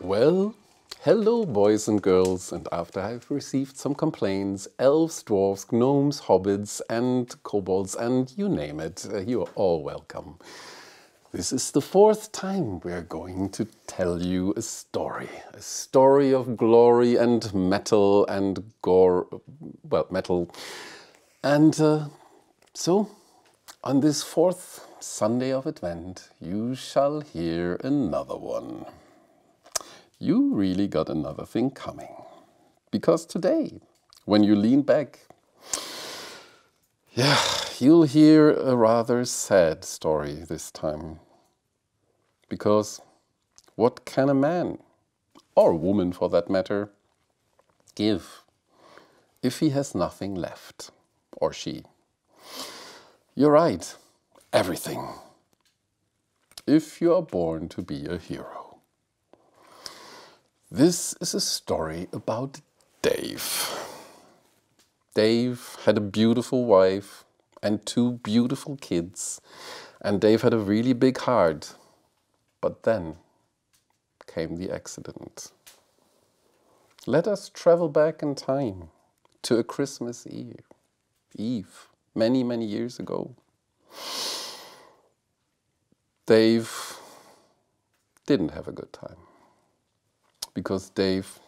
Well, hello boys and girls, and after I've received some complaints, elves, dwarves, gnomes, hobbits and kobolds and you name it, you are all welcome. This is the fourth time we're going to tell you a story of glory and metal and gore, well, metal. And so, on this fourth Sunday of Advent, you shall hear another one. You really got another thing coming. Because today, when you lean back, you'll hear a rather sad story this time. Because what can a man, or a woman for that matter, give if he has nothing left, or she? You're right, everything. If you are born to be a hero. This is a story about Dave. Dave had a beautiful wife and two beautiful kids, and Dave had a really big heart. But then came the accident. Let us travel back in time to a Christmas Eve, many, many years ago. Dave didn't have a good time. Because Dave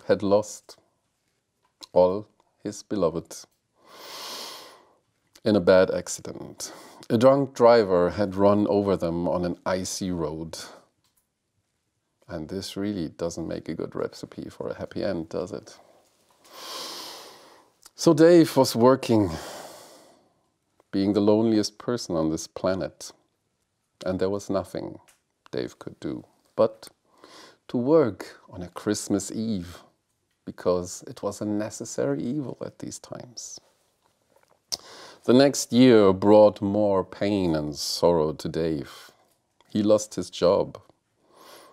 had lost all his beloved in a bad accident. A drunk driver had run over them on an icy road. And this really doesn't make a good recipe for a happy end, does it? So Dave was working, being the loneliest person on this planet. And there was nothing Dave could do but to work on a Christmas Eve, because it was a necessary evil at these times. The next year brought more pain and sorrow to Dave. He lost his job.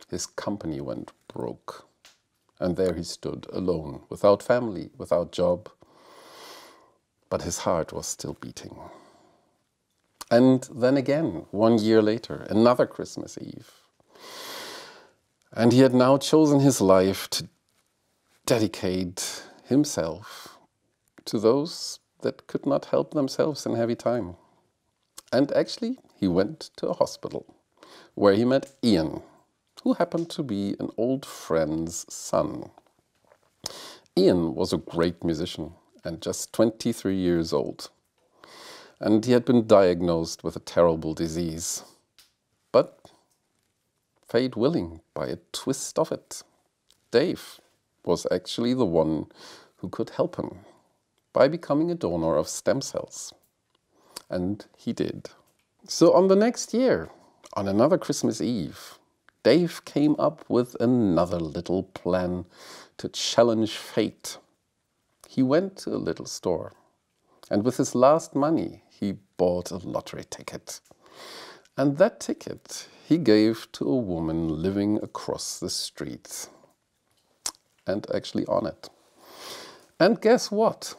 His company went broke. And there he stood alone, without family, without job. But his heart was still beating. And then again, 1 year later, another Christmas Eve. And he had now chosen his life to dedicate himself to those that could not help themselves in heavy time. And actually, he went to a hospital where he met Ian, who happened to be an old friend's son. Ian was a great musician and just 23 years old. And he had been diagnosed with a terrible disease. But fate willing, by a twist of it, Dave was actually the one who could help him by becoming a donor of stem cells. And he did. So on the next year, on another Christmas Eve, Dave came up with another little plan to challenge fate. He went to a little store, and with his last money, he bought a lottery ticket. And that ticket he gave to a woman living across the street. And actually on it. And guess what?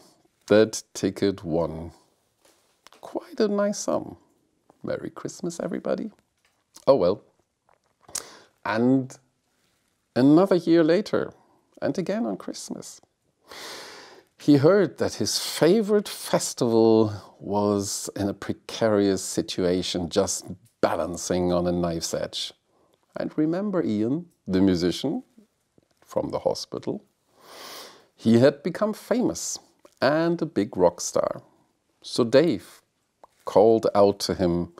That ticket won quite a nice sum. Merry Christmas, everybody. Oh well. And another year later, and again on Christmas, he heard that his favorite festival was in a precarious situation, just balancing on a knife's edge. And remember Ian, the musician from the hospital? He had become famous and a big rock star. So Dave called out to him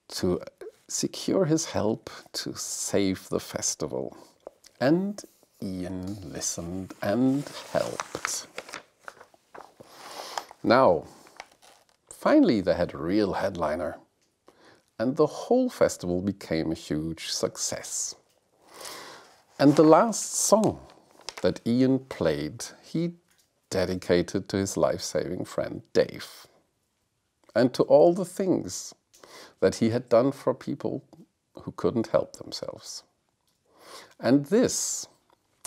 to secure his help to save the festival. And Ian listened and helped. Now, finally they had a real headliner. And the whole festival became a huge success. And the last song that Ian played, he dedicated to his life-saving friend Dave. And to all the things that he had done for people who couldn't help themselves. And this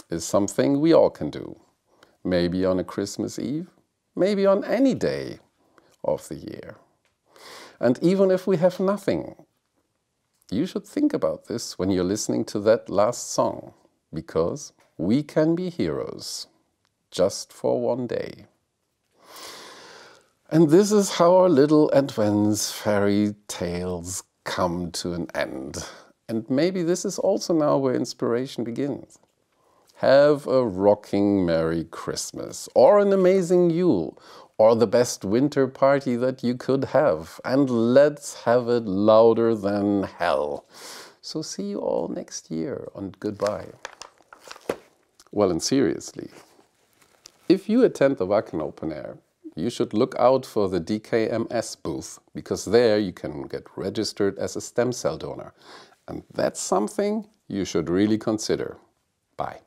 is something we all can do. Maybe on a Christmas Eve, maybe on any day of the year. And even if we have nothing, you should think about this when you're listening to that last song, because we can be heroes just for one day. And this is how our little Advent's fairy tales come to an end. And maybe this is also now where inspiration begins. Have a rocking Merry Christmas, or an amazing Yule, or the best winter party that you could have. And let's have it louder than hell. So see you all next year, and goodbye. Well, and seriously, if you attend the Wacken Open Air, you should look out for the DKMS booth, because there you can get registered as a stem cell donor. And that's something you should really consider. Bye.